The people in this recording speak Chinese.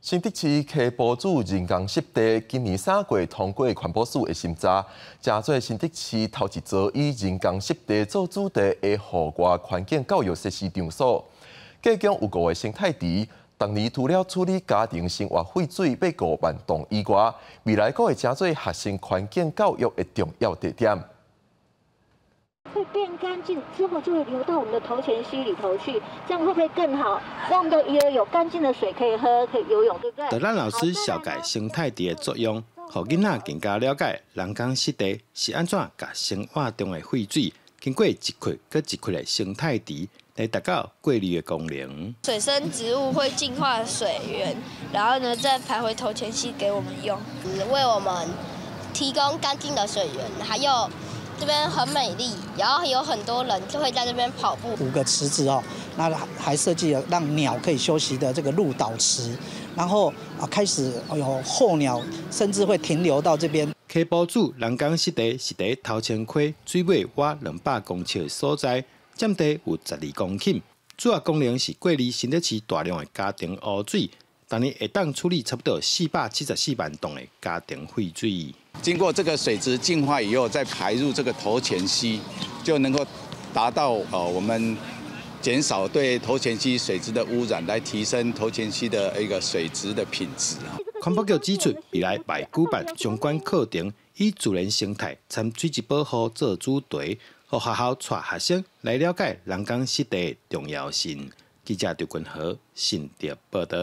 新竹市溪埔组人工湿地今年3月通过环保署的审查，加做新竹市头一座以人工湿地做主题的户外环境教育设施场所。计共有5个生态池，当年除了处理家庭生活废水要5万吨以外，未来阁会加做学生环境教育的重要地点。 会变干净之后，就会流到我们的头前溪里头去，这样会不会更好？让我们的鱼儿有干净的水可以喝，可以游泳，对不对？就咱老师小解生态池的作用，让囡仔更加了解人工湿地是安怎把生活中的废水经过一窟搁一窟的生态池来达到过滤的功能。水生植物会净化水源，然后呢再排回头前溪给我们用，为我们提供干净的水源，还有。 这边很美丽，然后有很多人就会在这边跑步。5个池子哦，那还设计了让鸟可以休息的这个鹿岛池，然后开始有候鸟甚至会停留到这边。溪埔组人工湿地是在头前溪水尾挖200公尺的所在，占地有12公顷，主要功能是过滤新竹市大量的家庭污水，当年会当处理差不多474万吨的家庭废水。 经过这个水质净化以后，再排入这个头前溪，就能够达到我们减少对头前溪水质的污染，来提升头前溪的一个水质的品质。环保局指出，未来会举办相关课程，以自然生态参水质保护做主题，让学校带学生来了解人工湿地的重要性。记者刘君豪，新竹报道。